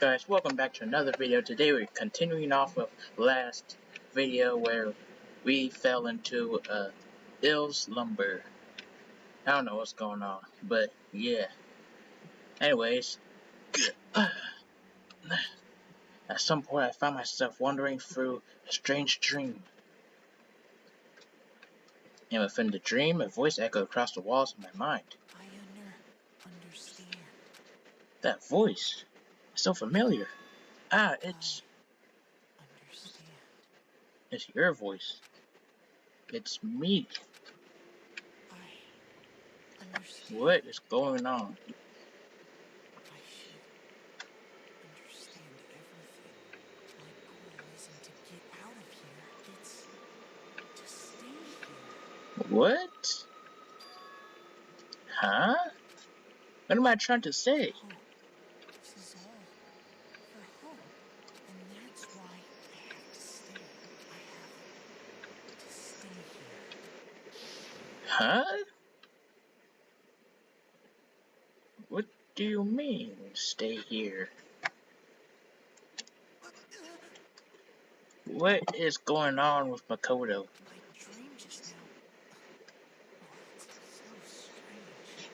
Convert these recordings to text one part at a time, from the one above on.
Guys, welcome back to another video. Today we're continuing off of last video where we fell into ill slumber. I don't know what's going on, but yeah. Anyways, at some point I found myself wandering through a strange dream. And within the dream, a voice echoed across the walls of my mind. I understand. That voice is so familiar. It's your voice. It's me. I understand. What is going on? I should understand everything. My goal isn't to get out of here. It's to stay here. What? Huh? What am I trying to say? Hope. This is all for hope. And that's why I have to stay. I have to stay here. Huh? What do you mean, stay here? What is going on with Makoto? My dream just now. It's so strange.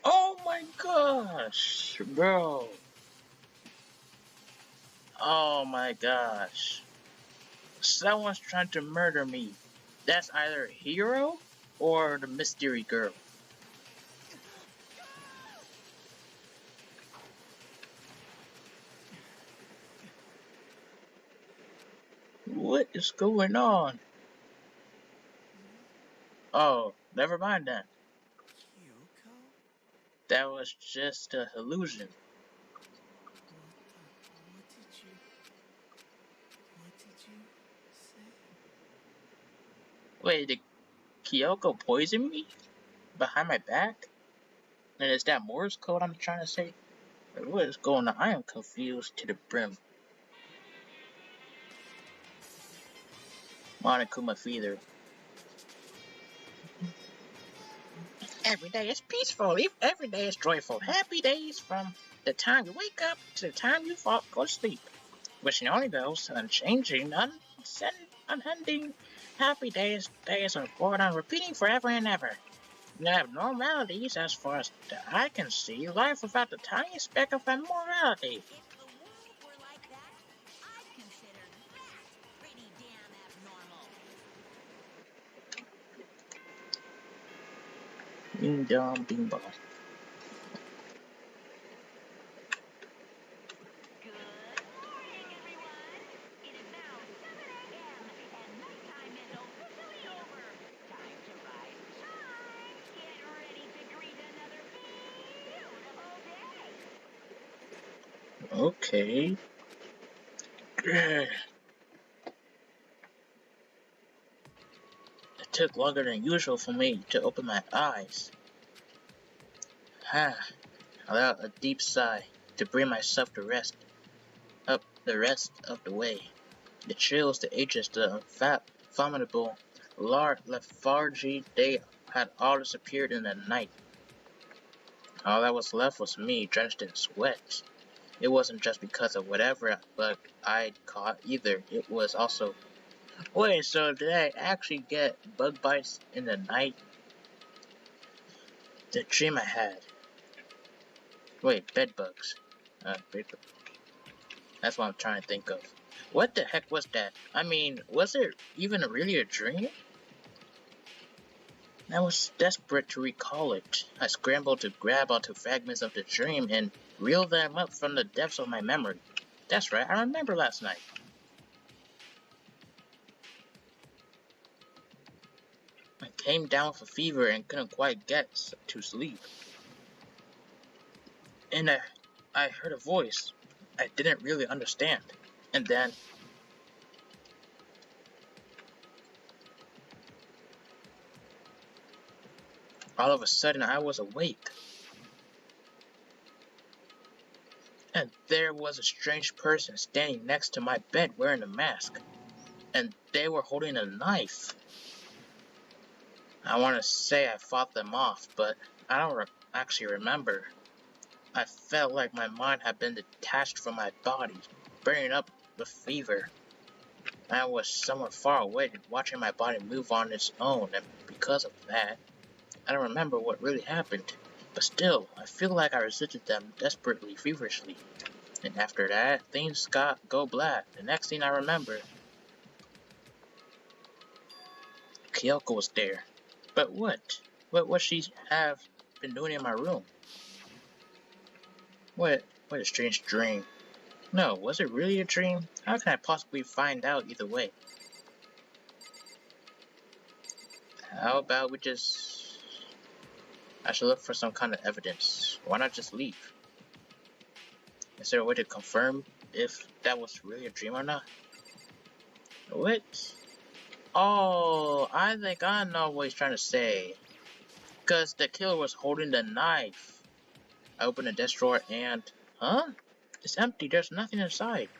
Oh my gosh, bro. Oh my gosh. Someone's trying to murder me. That's either Hero or the mystery girl. What is going on? Oh, never mind then. Kyoko? That was just a illusion. What did you say? Wait, did Kyoko poison me? Behind my back? And is that Morse code I'm trying to say? What is going on? I am confused to the brim. Monokuma feeder. Every day is peaceful. Every day is joyful. Happy days from the time you wake up to the time you go to sleep. Wishing only those unchanging, unending happy days are going on repeating forever and ever. No abnormalities as far as the eye can see. Life without the tiniest speck of abnormality. If the world were like that, I'd consider that pretty damn abnormal. Ding dong, bing bong. Good morning, everyone. It is now 7 a.m. and nighttime is officially over. Time to rise and shine. Get ready to greet another beautiful day. Okay. It took longer than usual for me to open my eyes. I let out a deep sigh to bring myself to rest. Up the rest of the way. The chills, the ages, the formidable lethargy, they had all disappeared in the night. All that was left was me, drenched in sweat. It wasn't just because of whatever bug I'd caught either. It was also... Wait, so did I actually get bug bites in the night? The dream I had. Wait, bed bugs. That's what I'm trying to think of. What the heck was that? I mean, was it even really a dream? I was desperate to recall it. I scrambled to grab onto fragments of the dream and reel them up from the depths of my memory. That's right, I remember last night. I came down with a fever and couldn't quite get to sleep. And I heard a voice I didn't really understand. And then... all of a sudden I was awake. And there was a strange person standing next to my bed wearing a mask. And they were holding a knife. I want to say I fought them off, but I don't actually remember. I felt like my mind had been detached from my body, burning up with fever. I was somewhere far away, watching my body move on its own, and because of that, I don't remember what really happened. But still, I feel like I resisted them desperately, feverishly. And after that, things go black. The next thing I remember, Kyoko was there. But what? What would she have been doing in my room? What a strange dream. No, was it really a dream? How can I possibly find out either way? How about we just... I should look for some kind of evidence. Why not just leave? Is there a way to confirm if that was really a dream or not? What? Oh, I think I know what he's trying to say. Because the killer was holding the knife. I opened the desk drawer and... Huh? It's empty, there's nothing inside.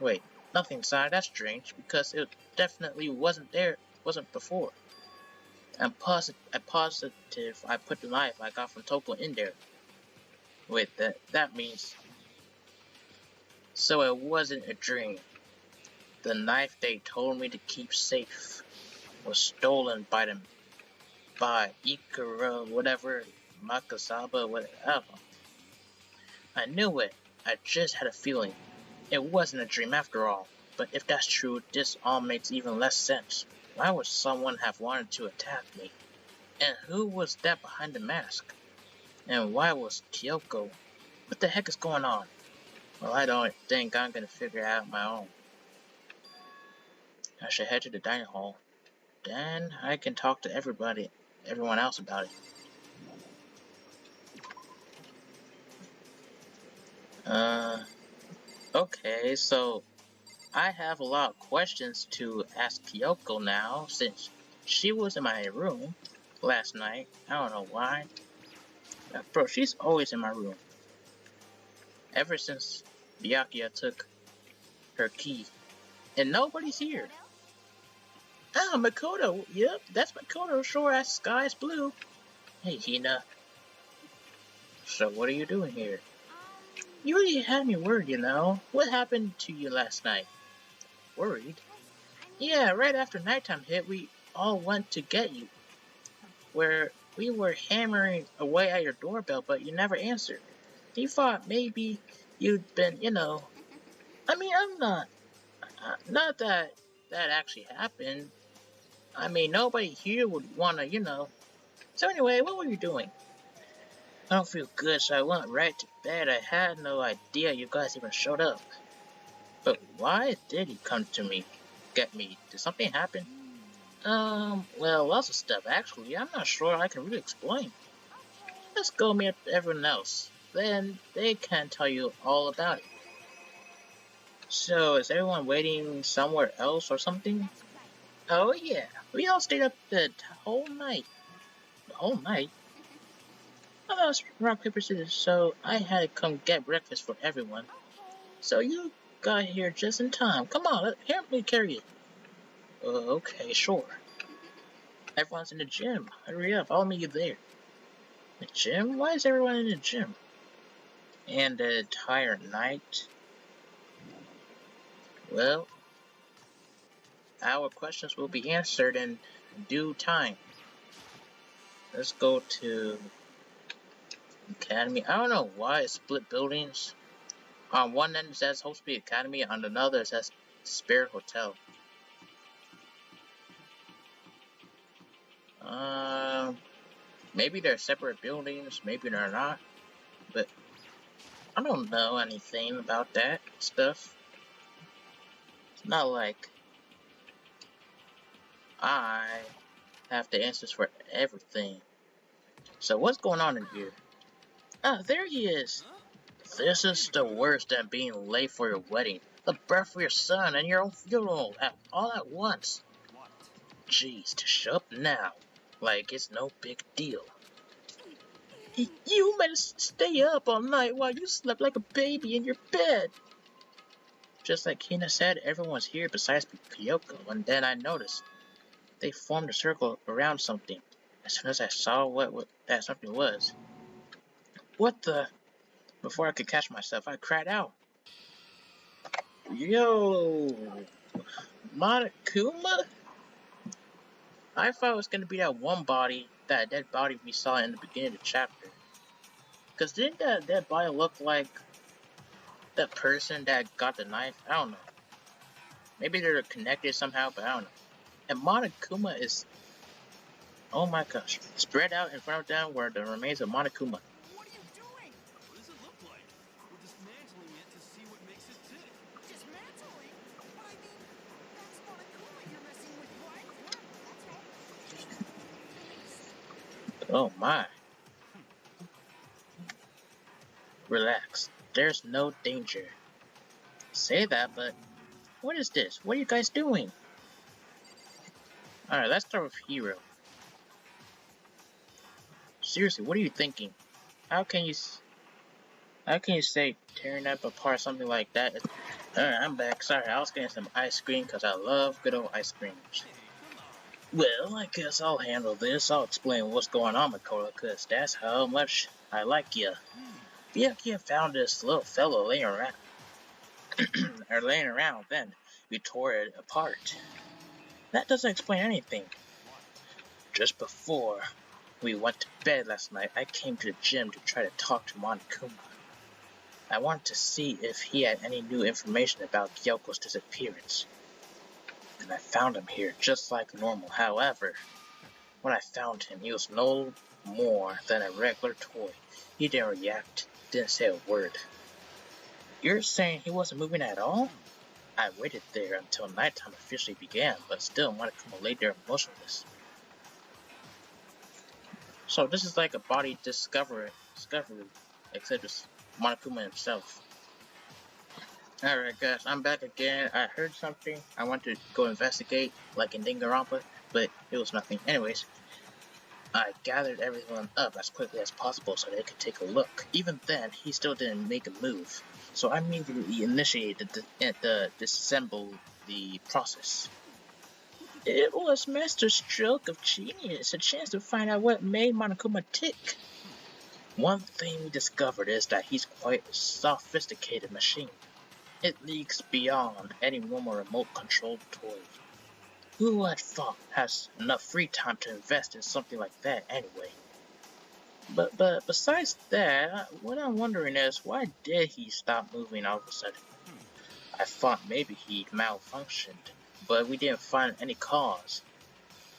Wait, nothing inside? That's strange, because it definitely wasn't before. I'm positive I put the knife I got from Toko in there. Wait, that means... So it wasn't a dream. The knife they told me to keep safe was stolen by Ikura, whatever, Makasaba, whatever. I knew it. I just had a feeling. It wasn't a dream after all. But if that's true, this all makes even less sense. Why would someone have wanted to attack me? And who was that behind the mask? And why was Kyoko? What the heck is going on? Well, I don't think I'm gonna figure it out my own. I should head to the dining hall. Then I can talk to everyone else about it. Okay, so I have a lot of questions to ask Kyoko now, since she was in my room last night. I don't know why. Bro, she's always in my room. Ever since Byakuya took her key. And nobody's here. Ah, Makoto. Yep, that's Makoto. Sure as sky is blue. Hey, Hina. So what are you doing here? You really had me worried, you know. What happened to you last night? Worried? Yeah, right after nighttime hit, we all went to get you. Where we were hammering away at your doorbell, but you never answered. We thought maybe you'd been, you know... I mean, I'm not... not that actually happened. I mean, nobody here would wanna, you know... So anyway, what were you doing? I don't feel good, so I went right to bed. I had no idea you guys even showed up. But why did he come to me? Get me? Did something happen? Well, lots of stuff, actually. I'm not sure I can really explain. Let's go meet everyone else. Then they can tell you all about it. So, is everyone waiting somewhere else or something? Oh yeah, we all stayed up the whole night. The whole night? I lost rock, paper, scissors, so I had to come get breakfast for everyone. So you got here just in time. Come on, help me carry it. Okay, sure. Everyone's in the gym. Hurry up, I'll meet you there. The gym? Why is everyone in the gym? And the entire night? Well, our questions will be answered in due time. Let's go to Academy. I don't know why it split buildings. On one end it says Hope Speed Academy, on another it says Spirit Hotel. Maybe they're separate buildings, maybe they're not, but I don't know anything about that stuff. It's not like I have the answers for everything. So what's going on in here? Ah, there he is! This is the worst than being late for your wedding, the birth of your son, and your own funeral all at once. Jeez, to show up now, like it's no big deal. You made us stay up all night while you slept like a baby in your bed. Just like Hina said, everyone's here besides Kyoko, and then I noticed. They formed a circle around something. As soon as I saw what that something was. What the... Before I could catch myself, I cried out, "Yo, Monokuma?" I thought it was gonna be that one body, that dead body we saw in the beginning of the chapter. Cause didn't that dead body look like that person that got the knife? I don't know. Maybe they're connected somehow, but I don't know. And Monokuma is, oh my gosh, spread out in front of them were the remains of Monokuma. What are you doing? What does it look like? We're dismantling it to see what makes it tick. Dismantling? But I mean, that's not a cooler you're messing with, right? That's all. Oh my. Relax. There's no danger. Say that, but what is this? What are you guys doing? Alright, let's start with Hero. Seriously, what are you thinking? How can you say tearing up apart something like that? Alright, I'm back. Sorry, I was getting some ice cream because I love good old ice creams. Well, I guess I'll handle this. I'll explain what's going on, Makola, because that's how much I like you. Byakuya found this little fellow laying around. Then we tore it apart. That doesn't explain anything. Just before we went to bed last night, I came to the gym to try to talk to Monokuma. I wanted to see if he had any new information about Gyoko's disappearance. And I found him here just like normal. However, when I found him, he was no more than a regular toy. He didn't react, didn't say a word. You're saying he wasn't moving at all? I waited there until nighttime officially began, but still Monokuma lay there motionless. So this is like a body discovery, except it's Monokuma himself. Alright guys, I'm back again. I heard something. I went to go investigate, like in Danganronpa, but it was nothing. Anyways, I gathered everyone up as quickly as possible so they could take a look. Even then, he still didn't make a move. So I immediately initiated the disassemble the process. It was Master Stroke of Genius, a chance to find out what made Monokuma tick. One thing we discovered is that he's quite a sophisticated machine. It leaks beyond any normal remote-controlled toy. Who had thought has enough free time to invest in something like that anyway? But besides that, what I'm wondering is, why did he stop moving all of a sudden? I thought maybe he malfunctioned, but we didn't find any cause,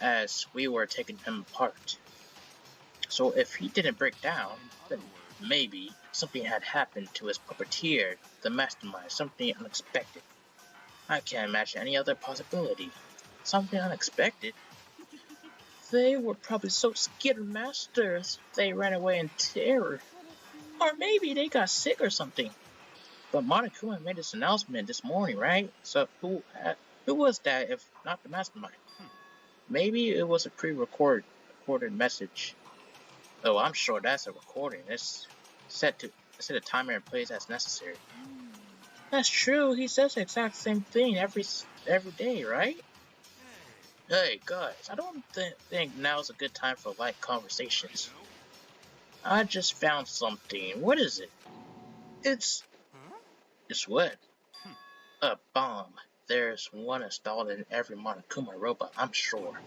as we were taking him apart. So if he didn't break down, then maybe something had happened to his puppeteer, the mastermind, something unexpected. I can't imagine any other possibility. Something unexpected? They were probably so scared of masters, they ran away in terror. Or maybe they got sick or something. But Monokuma made this announcement this morning, right? So who was that if not the mastermind? Maybe it was a pre-recorded message. Oh, I'm sure that's a recording. It's set a timer and plays as necessary. That's true. He says the exact same thing every day, right? Hey guys, I don't think now's a good time for light conversations. I just found something. What is it? It's what? A bomb. There's one installed in every Monokuma robot, I'm sure.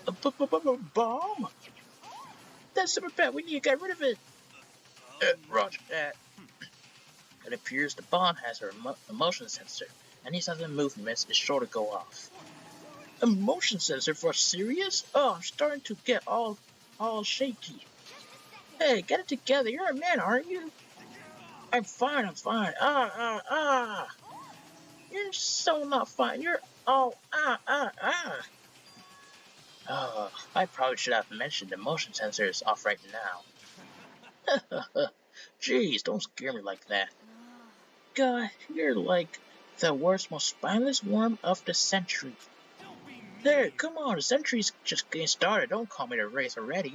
A bomb? That's super bad. We need to get rid of it. Roger that. It appears the bomb has a motion sensor. Any sudden movements is sure to go off. A motion sensor for serious? Oh, I'm starting to get all shaky. Hey, get it together. You're a man, aren't you? I'm fine. You're so not fine. You're all I probably should have mentioned the motion sensor is off right now. Jeez, don't scare me like that. God, you're like the worst, most spineless worm of the century. There, come on, the century's just getting started. Don't call me the race already.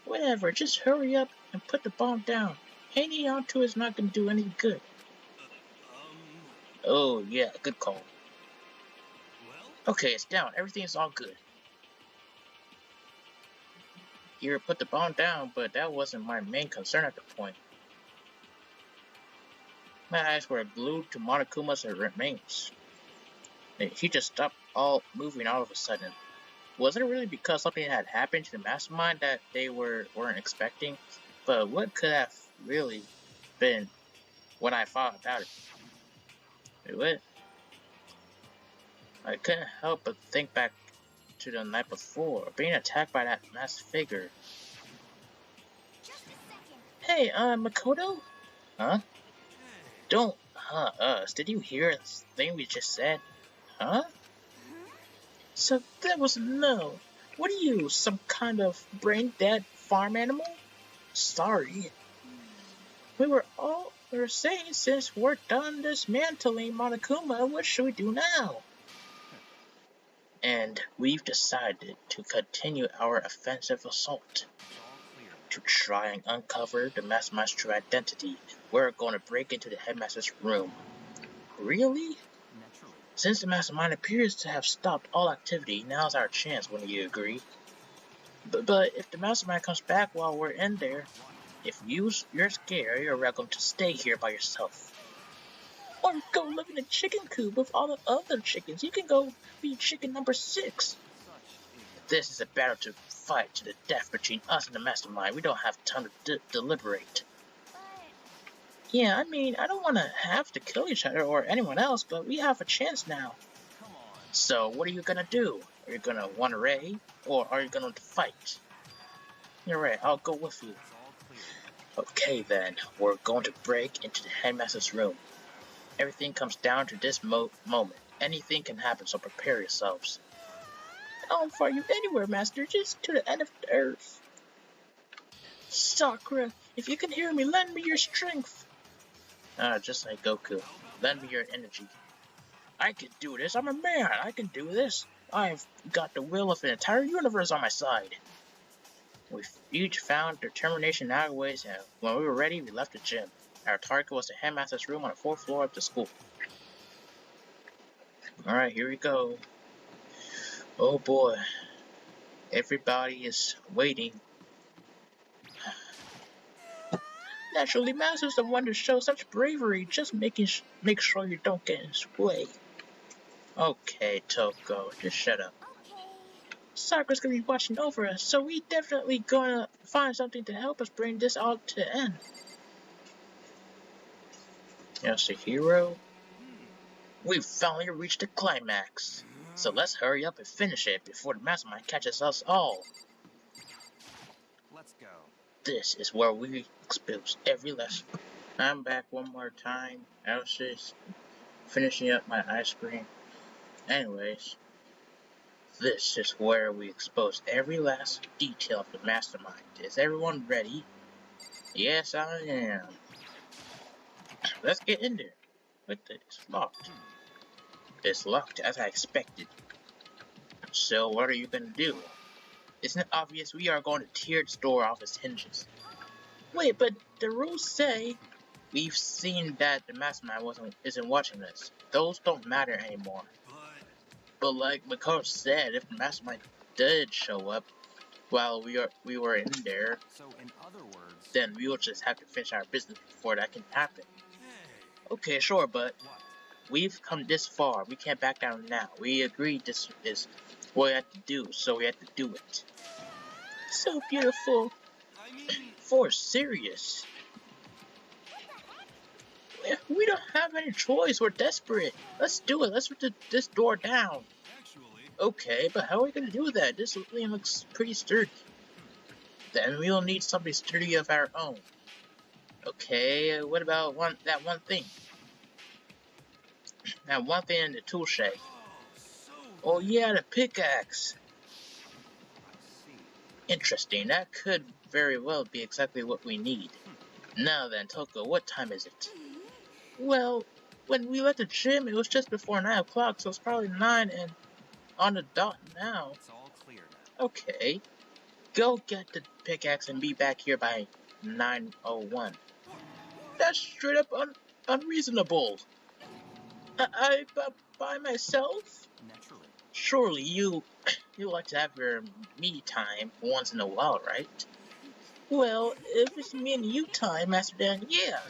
Whatever, just hurry up and put the bomb down. Hanging on to it's not gonna do any good. Oh yeah, good call. Okay, it's down. Everything is all good. here put the bomb down, but that wasn't my main concern at the point. My eyes were glued to Monokuma's remains. He just stopped moving all of a sudden. Was it really because something had happened to the mastermind that they weren't expecting? But what could have really been when I thought about it? Wait, what? I couldn't help but think back to the night before, being attacked by that masked figure. Hey, Makoto? Huh? Don't, us. Did you hear the thing we just said? Huh? So that was no. What are you, some kind of brain-dead farm animal? Sorry. We were saying since we're done dismantling Monokuma, what should we do now? And we've decided to continue our offensive assault. To try and uncover the mastermind's true identity, we're going to break into the headmaster's room. Really? Since the mastermind appears to have stopped all activity, now's our chance, wouldn't you agree? But if the mastermind comes back while we're in there, if you're scared, you're welcome to stay here by yourself. Or go live in a chicken coop with all the other chickens. You can go be chicken number 6. This is a battle to fight to the death between us and the mastermind. We don't have time to deliberate. Yeah, I mean, I don't want to have to kill each other or anyone else, but we have a chance now. So, what are you gonna do? Are you gonna want to raid, or are you gonna fight? You're right, I'll go with you. Okay then, we're going to break into the headmaster's room. Everything comes down to this moment. Anything can happen, so prepare yourselves. I'll fight you anywhere, Master, just to the end of the earth. Sakura, if you can hear me, lend me your strength. Just like Goku, lend me your energy. I can do this, I'm a man, I can do this. I've got the will of an entire universe on my side. We each found determination in our ways, and when we were ready, we left the gym. Our target was the headmaster's room on the 4th floor of the school. Alright, here we go. Oh boy. Everybody is waiting. Naturally, Master's the one to show such bravery. Just make sure you don't get in his way. Okay, Toko, just shut up. Sakura's gonna be watching over us, so we definitely gonna find something to help us bring this all to the end. Yasuhiro? We've finally reached the climax. So let's hurry up and finish it before the mastermind catches us all. Let's go. This is where we expose every lesson. I'm back one more time. I was just finishing up my ice cream. Anyways, this is where we expose every last detail of the mastermind. Is everyone ready? Yes, I am. Let's get in there. Wait, it's locked. It's locked as I expected. So what are you gonna do? Isn't it obvious we are going to tear the door off its hinges? Wait, but the rules say... We've seen that the mastermind isn't watching us. Those don't matter anymore. But like Makoto said, if the mastermind did show up while we were in there, So in other words, then we will just have to finish our business before that can happen. Okay, sure, but we've come this far. We can't back down now. We agreed this is what we have to do, so we have to do it. So beautiful. I mean, For serious. We don't have any choice. We're desperate. Let's do it. Let's rip this door down. actually, Okay, but how are we gonna do that? This thing looks pretty sturdy. Then we'll need something sturdy of our own. Okay, what about that one thing? That one thing in the tool shed. so Oh yeah, the pickaxe. I see. Interesting. That could very well be exactly what we need. Now then, Toko, what time is it? Well, when we left the gym, it was just before 9 o'clock, so it's probably 9 and on the dot now. It's all clear now. Okay. Go get the pickaxe and be back here by 9:01. That's straight up unreasonable. I by myself? Naturally. Surely you You like to have your me time once in a while, right? Well, if it's me and you time, Master Dan, yeah.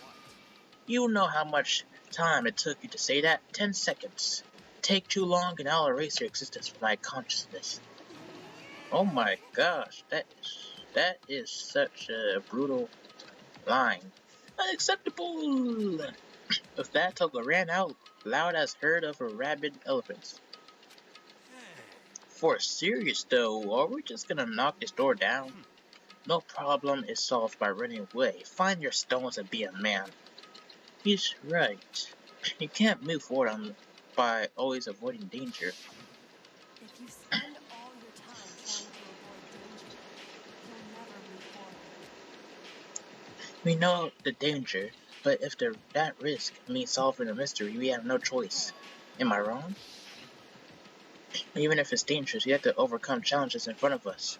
You know how much time it took you to say that? 10 seconds. Take too long and I'll erase your existence from my consciousness. Oh my gosh, that is such a brutal line. Unacceptable! If that toga ran out loud as herd of rabid elephants. For serious though, are we just gonna knock this door down? No problem is solved by running away. Find your stones and be a man. He's right. You can't move forward by always avoiding danger. If you spend all your time trying to avoid danger, you'll never move forward. We know the danger, but if that risk means solving a mystery, we have no choice. Am I wrong? Even if it's dangerous, we have to overcome challenges in front of us.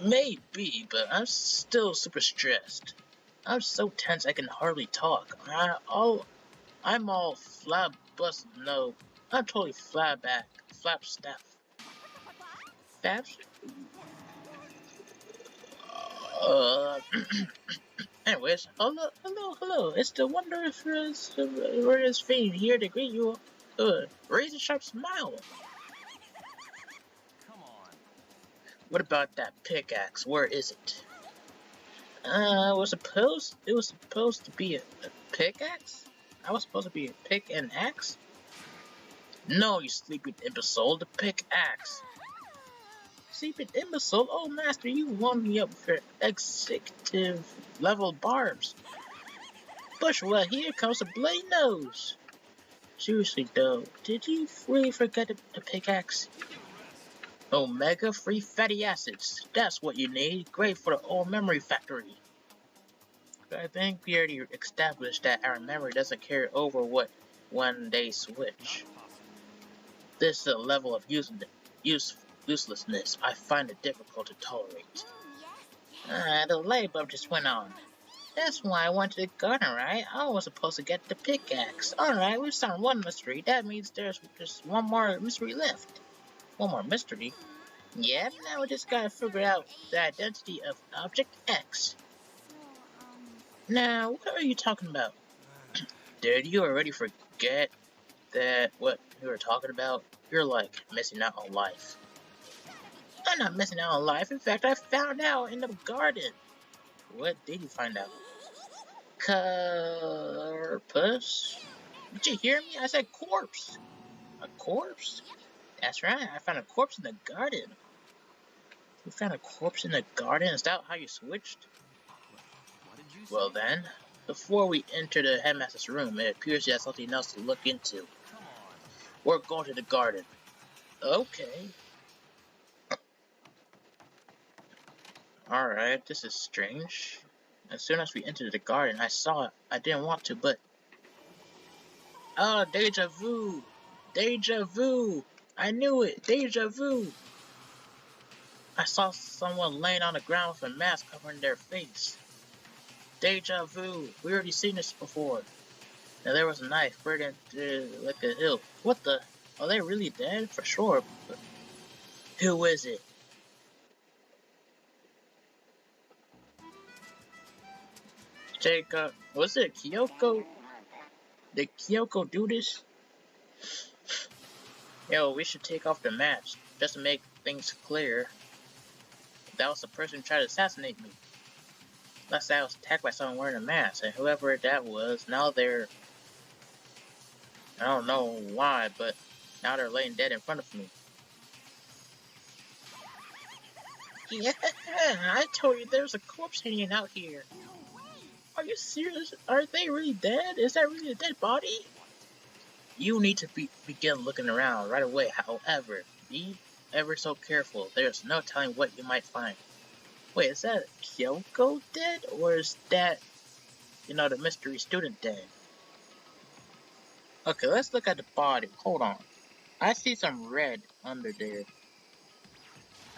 Maybe, but I'm still super stressed. I'm so tense I can hardly talk. I'm all flabust. No, I'm totally flapstaff. Fabs? Anyways, hello. It's the wondrous fiend here to greet you. Raise a sharp smile. Come on. What about that pickaxe? Where is it? It was supposed to be a pickaxe? I was supposed to be a pick and axe? No, you sleeping imbecile, the pickaxe. Sleeping imbecile? Oh, master, you warmed me up for executive level barbs. Bushwell, here comes the bloody nose. Seriously though, did you really forget the pickaxe? Omega free fatty acids. That's what you need. Great for the old memory factory. I think we already established that our memory doesn't carry over when they switch. This is a level of uselessness I find it difficult to tolerate. The light bulb just went on. That's why I went to the garden, right? I was supposed to get the pickaxe. Alright, we've solved one mystery. That means there's just one more mystery left. One more mystery? Yep, now we just gotta figure out the identity of Object X. Now, what are you talking about? Did you already forget what we were talking about? You're like missing out on life. I'm not missing out on life. In fact, I found out in the garden. What did you find out? Corpus? Did you hear me? I said corpse. A corpse? That's right. I found a corpse in the garden. You found a corpse in the garden? Is that how you switched? Well then, before we enter the headmaster's room, it appears he has something else to look into. We're going to the garden. Okay. Alright, this is strange. As soon as we entered the garden, I saw it. I didn't want to, but... Ah, deja vu! Deja vu! I knew it! Deja vu! I saw someone laying on the ground with a mask covering their face. Deja vu! We already seen this before. Now there was a knife buried into like a hill. What the? Are they really dead? For sure. But who is it? Jacob, was it Kyoko? Did Kyoko do this? Yo, we should take off the mask, just to make things clear. That was the person who tried to assassinate me. Last I was attacked by someone wearing a mask, and whoever that was, now they're... I don't know why, but now they're laying dead in front of me. Yeah, I told you there's a corpse hanging out here. Are you serious? Are they really dead? Is that really a dead body? You need to begin looking around right away. However, be ever so careful. There's no telling what you might find. Wait, is that Kyoko dead? Or is that, the mystery student dead? Okay, let's look at the body. Hold on. I see some red under there.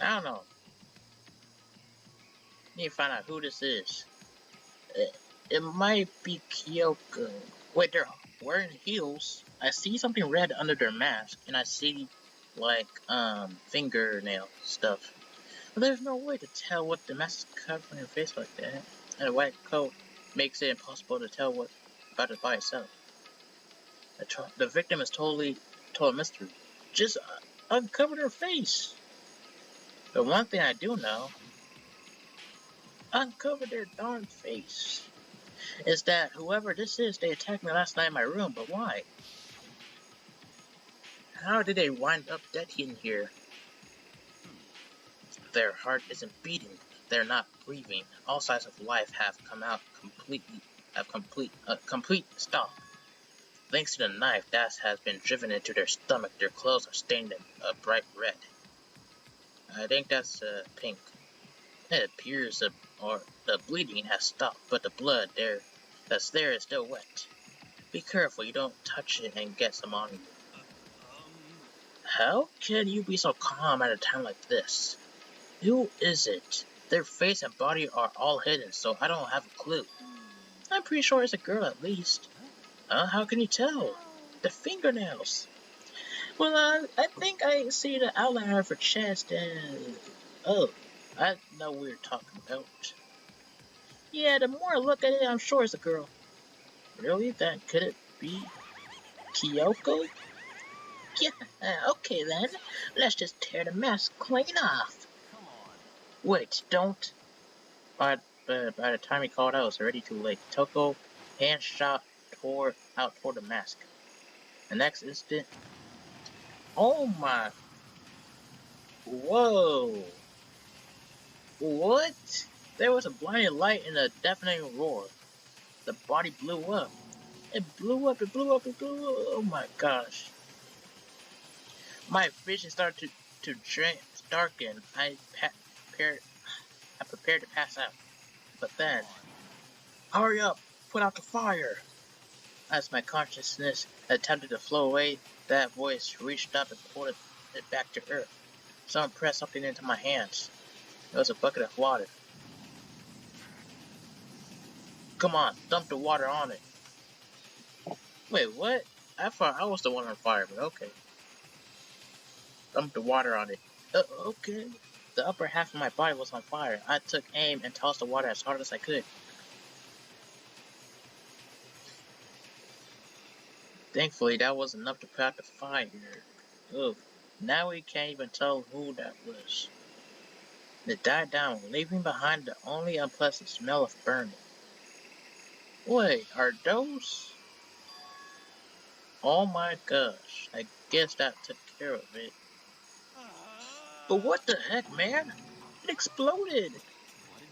I don't know. Need to find out who this is. It might be Kyoko. Wait, they're wearing heels. I see something red under their mask, and I see like fingernail stuff. But there's no way to tell what the mask is covering her face like that, and a white coat makes it impossible to tell what about it by itself. The victim is total mystery. Just uncovered her face. But one thing I do know, uncovered their darn face, is that whoever this is, they attacked me last night in my room, but why? How did they wind up dead in here? Their heart isn't beating, they're not breathing. All signs of life have come out complete stop. Thanks to the knife that has been driven into their stomach, their clothes are stained a bright red. I think that's pink. It appears or the bleeding has stopped, but the blood that's there is still wet. Be careful you don't touch it and get some on you. How can you be so calm at a time like this? Who is it? Their face and body are all hidden, so I don't have a clue. I'm pretty sure it's a girl at least. How can you tell? The fingernails. Well, I think I see the outline of her chest and... Oh, I know what you're talking about. Yeah, the more I look at it, I'm sure it's a girl. Really? Then could it be Kyoko? Yeah, okay then. Let's just tear the mask clean off. Come on. Wait, don't. By the time he called out, it was already too late. Toko hand shot out toward the mask. The next instant, oh my! Whoa! What? There was a blinding light and a deafening roar. The body blew up. It blew up. It blew up. It blew up. Oh my gosh! My vision started to darken. I prepared to pass out, but then, hurry up! Put out the fire! As my consciousness attempted to flow away, that voice reached up and pulled it back to earth. Someone pressed something into my hands. It was a bucket of water. Come on, dump the water on it. Wait, what? I thought I was the one on fire, but okay. Dump the water on it. Okay. The upper half of my body was on fire. I took aim and tossed the water as hard as I could. Thankfully, that was enough to put out the fire. Ugh. Now we can't even tell who that was. It died down, leaving behind the only unpleasant smell of burning. Wait, are those? Oh my gosh, I guess that took care of it. But what the heck, man? It exploded!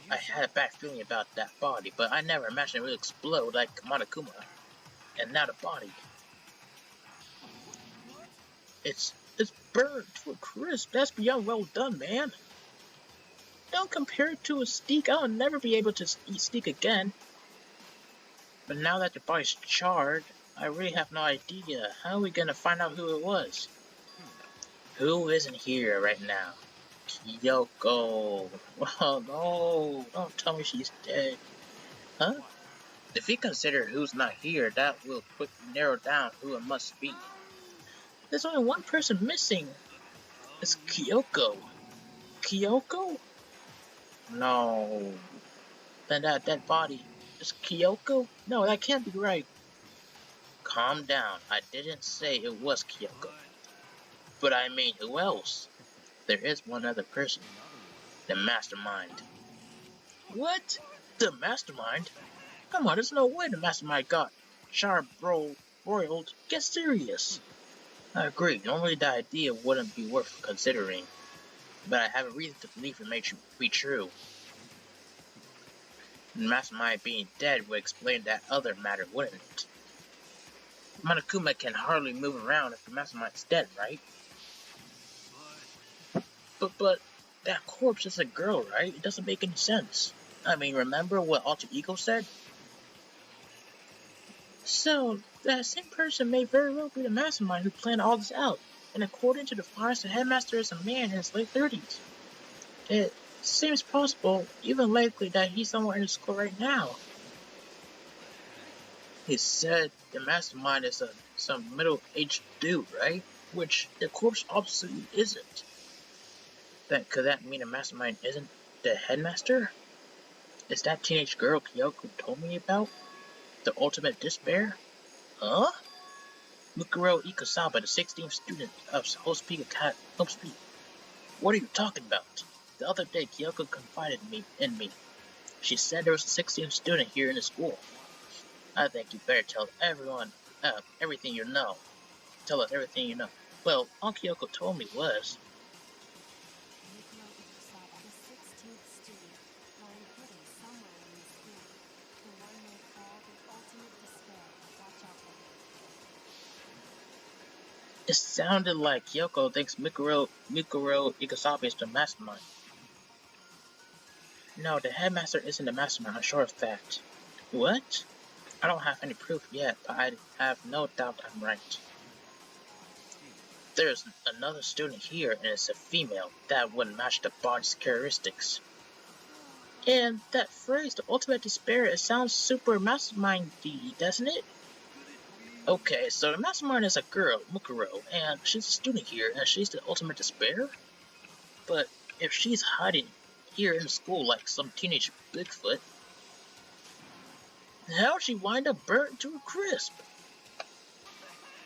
I had a bad feeling about that body, but I never imagined it would explode like Monokuma. And now the body. It's burned to a crisp. That's beyond well done, man. Don't compare it to a steak. I'll never be able to eat steak again. But now that the body's charred, I really have no idea. How are we gonna find out who it was? Who isn't here right now? Kyoko. Oh no, don't tell me she's dead. Huh? If we consider who's not here, that will quickly narrow down who it must be. There's only one person missing. It's Kyoko. Kyoko? No. Then that dead body is Kyoko? No, that can't be right. Calm down. I didn't say it was Kyoko. But I mean, who else? There is one other person. The mastermind. What? The mastermind? Come on, there's no way the mastermind got charbroiled. Get serious. I agree. Normally the idea wouldn't be worth considering. But I have a reason to believe it may be true. The mastermind being dead would explain that other matter, wouldn't it? Monokuma can hardly move around if the mastermind's dead, right? But that corpse is a girl, right? It doesn't make any sense. I mean, remember what Alter Ego said? So, that same person may very well be the mastermind who planned all this out. And according to the files, the headmaster is a man in his late 30s. It seems possible, even likely, that he's somewhere in the school right now. He said the mastermind is some middle-aged dude, right? which the corpse obviously isn't. Could that mean a mastermind isn't the headmaster? Is that teenage girl Kyoko told me about? The ultimate despair? Huh? Mukuro Ikosaba, the 16th student of Hope's Peak. What are you talking about? The other day, Kyoko confided in me. She said there was a 16th student here in the school. I think you better tell everyone everything you know. Tell us everything you know. Well, all Kyoko told me was, The 16th student lying hidden somewhere in the school. The one they call the ultimate despair. Watch out for him. it sounded like Kyoko thinks Mikuro Ikasabe is the mastermind. No, the headmaster isn't the mastermind, I'm sure of that. What? I don't have any proof yet, but I have no doubt I'm right. There's another student here, and it's a female. That wouldn't match the body's characteristics. And that phrase, the ultimate despair, it sounds super mastermind-y, doesn't it? Okay, so the mastermind is a girl, Mukuro, and she's a student here, and she's the ultimate despair? But if she's hiding here in the school like some teenage Bigfoot, how'd she wind up burnt to a crisp?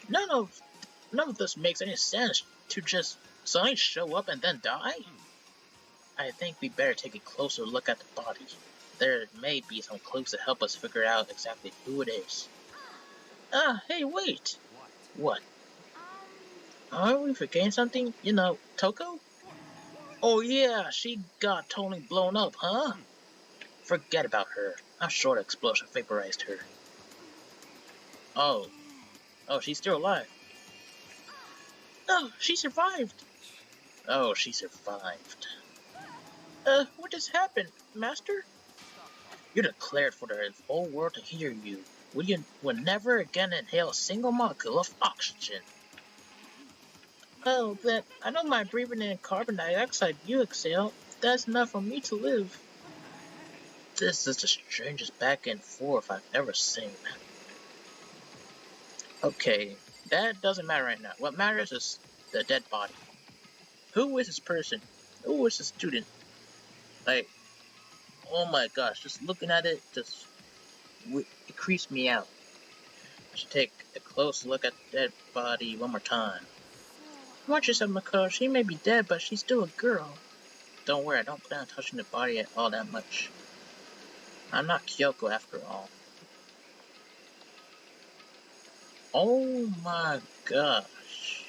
None of this makes any sense to just suddenly show up and then die. I think we better take a closer look at the body. There may be some clues to help us figure out exactly who it is. Hey, wait! What? Are we forgetting something? You know, Toko? Oh yeah, she got totally blown up, huh? Forget about her. I'm sure the explosion vaporized her. Oh, she's still alive. Oh, she survived! Oh, she survived. What just happened, Master? You declared for the whole world to hear you. You will never again inhale a single molecule of oxygen. Oh, then I don't mind breathing in carbon dioxide you exhale. That's enough for me to live. This is the strangest back and forth I've ever seen. Okay, that doesn't matter right now. What matters is the dead body. Who is this person? Who is this student? Like, oh my gosh, just looking at it, it creeps me out. I should take a close look at the dead body one more time. Watch yourself, Mako. She may be dead, but she's still a girl. Don't worry, I don't plan on touching the body at all that much. I'm not Kyoko after all. Oh my gosh.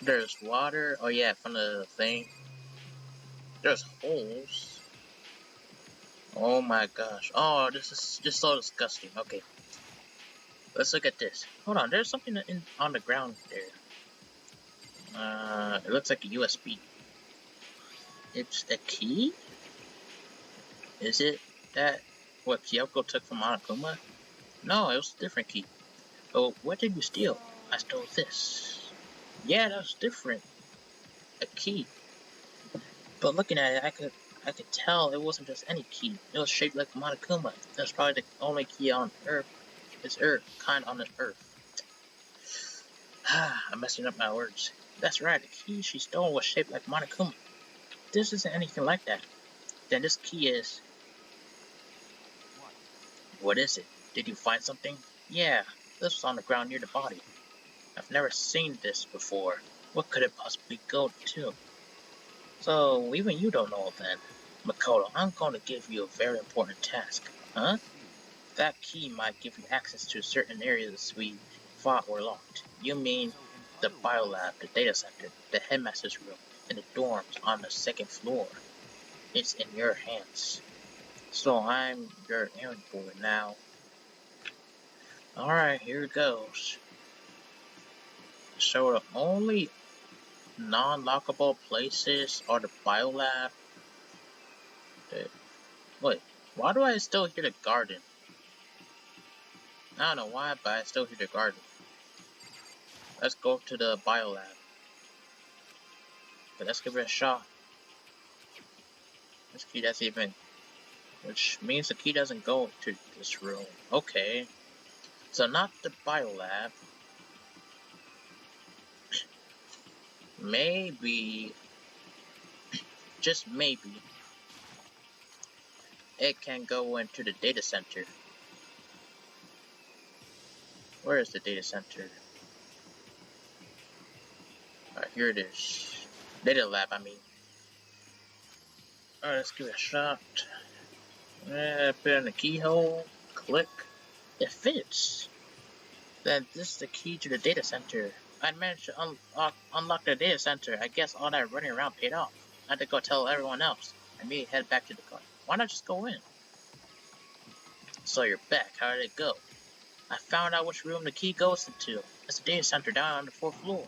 There's water. Oh yeah, from the thing. There's holes. Oh my gosh. Oh, this is just so disgusting. Okay. Let's look at this. Hold on, there's something on the ground there. It looks like a USB. It's a key? Is it that what Kyoko took from Monokuma? No, it was a different key. Oh, what did you steal? I stole this. Yeah, that was different. A key. But looking at it, I could tell it wasn't just any key. It was shaped like Monokuma. It was probably the only key on Earth. Kind on this Earth. I'm messing up my words. That's right, the key she stole was shaped like Monokuma. This isn't anything like that. Then this key is... What is it? Did you find something? Yeah, this was on the ground near the body. I've never seen this before. What could it possibly go to? So, even you don't know then. Makoto, I'm going to give you a very important task. Huh? That key might give you access to certain areas we thought were locked. You mean the biolab, the data center, the headmaster's room, and the dorms on the second floor. It's in your hands. So I'm your errand boy now. Alright, here it goes. So the only non-lockable places are the biolab. Wait, why do I still hear the garden? I don't know why, but I still hear the garden. Let's go to the biolab. But let's give it a shot. This key doesn't even... Which means the key doesn't go to this room. Okay. So not the biolab. maybe, just maybe, it can go into the data center. Where is the data center? Alright, here it is. Data lab, I mean. Alright, let's give it a shot. Put it in the keyhole. Click. It fits. Then this is the key to the data center. I managed to unlock the data center. I guess all that running around paid off. I had to go tell everyone else. I immediately head back to the car. Why not just go in? So you're back. How did it go? I found out which room the key goes into. It's the data center down on the 4th floor.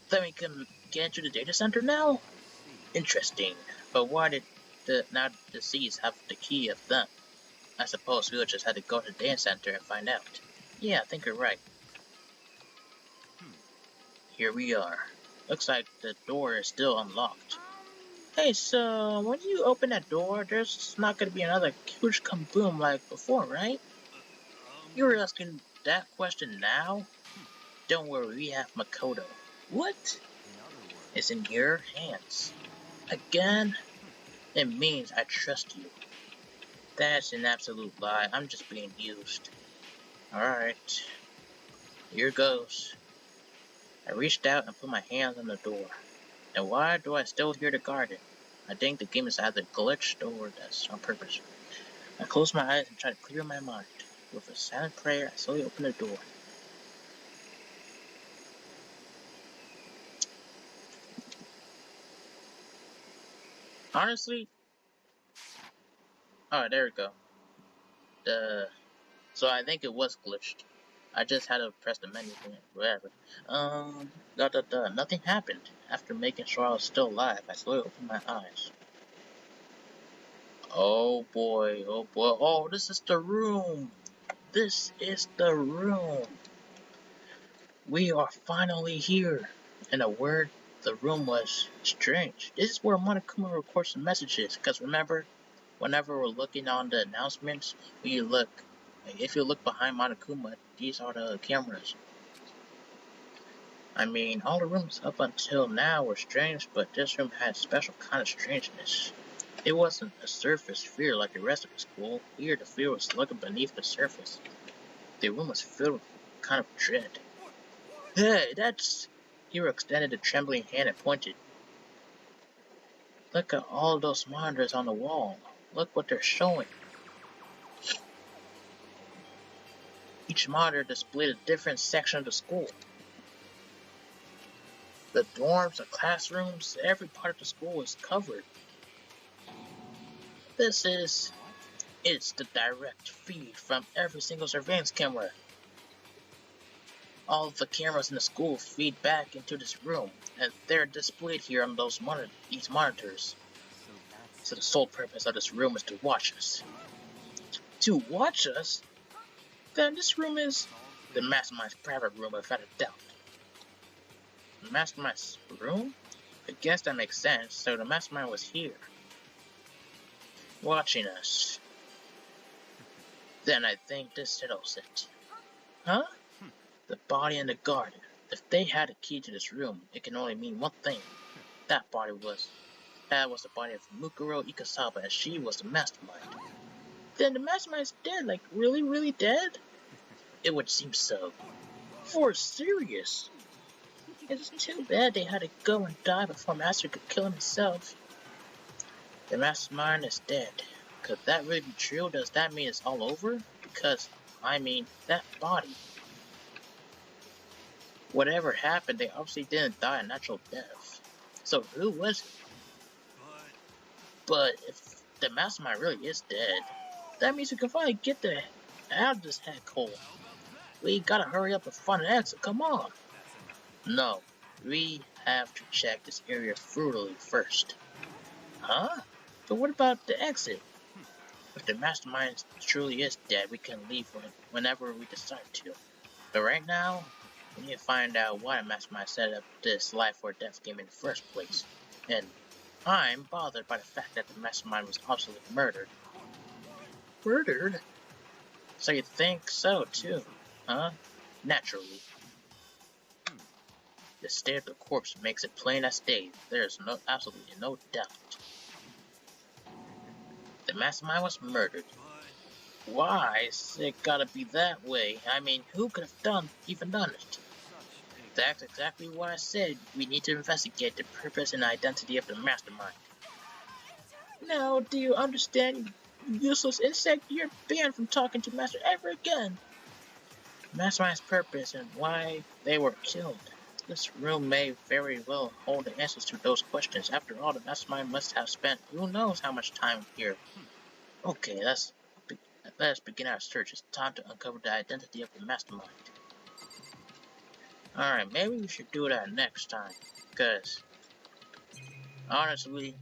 Then we can get into the data center now? Interesting. But why did the now-deceased have the key of them? I suppose we just had to go to the data center and find out. Yeah, I think you're right. Here we are. Looks like the door is still unlocked. Hey, so when you open that door, there's not gonna be another huge kaboom like before, right? You were asking that question now? Don't worry, we have Makoto. What? It's in your hands. Again? It means I trust you. That's an absolute lie. I'm just being used. Alright. Here goes. I reached out and put my hands on the door. And why do I still hear the garden? I think the game is either glitched or that's on purpose. I close my eyes and try to clear my mind. With a silent prayer, I slowly open the door. Honestly, alright, there we go. So I think it was glitched. I just had to press the menu thing, whatever. Nothing happened. After making sure I was still alive, I slowly opened my eyes. Oh boy, oh, this is the room! This is the room! We are finally here! In a word, the room was strange. This is where Monokuma records the messages, because remember, whenever we're looking on the announcements, if you look behind Monokuma, these are the cameras. I mean, all the rooms up until now were strange, but this room had a special kind of strangeness. It wasn't a surface fear like the rest of the school. Here, the fear was lurking beneath the surface. The room was filled with a kind of dread. Hey, that's... Hiro extended a trembling hand and pointed. Look at all those monitors on the wall. Look what they're showing. Each monitor displayed a different section of the school. The dorms, the classrooms, every part of the school is covered. It's the direct feed from every single surveillance camera. All of the cameras in the school feed back into this room, and they're displayed here on these monitors. So the sole purpose of this room is to watch us. To watch us? Then this room is the Mastermind's private room without a doubt. The Mastermind's room? I guess that makes sense, so the Mastermind was here. Watching us. Then I think this settles it. Huh? The body in the garden. If they had a key to this room, it can only mean one thing. That was the body of Mukuro Ikasawa, and she was the Mastermind. Then the Mastermind's dead, like really, really dead? It would seem so. For serious. It's too bad they had to go and die before Master could kill himself. The Mastermind is dead. Could that really be true? Does that mean it's all over? Because, I mean, that body. Whatever happened, they obviously didn't die a natural death. So who was it? But if the Mastermind really is dead, that means we can finally get out of this heck hole. We gotta hurry up and find an exit, come on! No, we have to check this area thoroughly first. Huh? But what about the exit? If the Mastermind truly is dead, we can leave whenever we decide to. But right now, we need to find out why the Mastermind set up this life or death game in the first place. And I'm bothered by the fact that the Mastermind was obviously murdered. Murdered? So you think so too, huh? Naturally. The state of the corpse makes it plain as day. There's absolutely no doubt. The mastermind was murdered. Why is it gotta be that way? I mean, who could have even done it? That's exactly why I said we need to investigate the purpose and identity of the mastermind. Now, do you understand, you useless insect? You're banned from talking to Master ever again. Mastermind's purpose and why they were killed. This room may very well hold the answers to those questions. After all, the mastermind must have spent who knows how much time here. Okay, let's begin our search. It's time to uncover the identity of the mastermind. Alright, maybe we should do that next time. Because, honestly,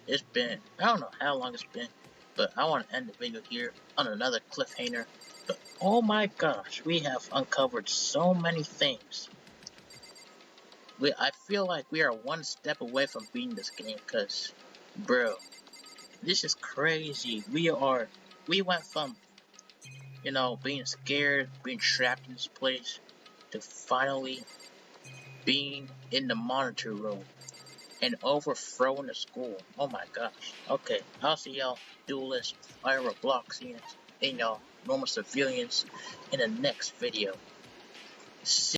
it's been, I don't know how long it's been, but I want to end the video here on another cliffhanger. But oh my gosh, we have uncovered so many things. I feel like we are one step away from beating this game, because, bro, this is crazy. We went from, you know, being scared, being trapped in this place, to finally being in the monitor room and overthrowing the school. Oh my gosh. Okay, I'll see y'all duelists, fire Robloxians, and y'all normal civilians in the next video. See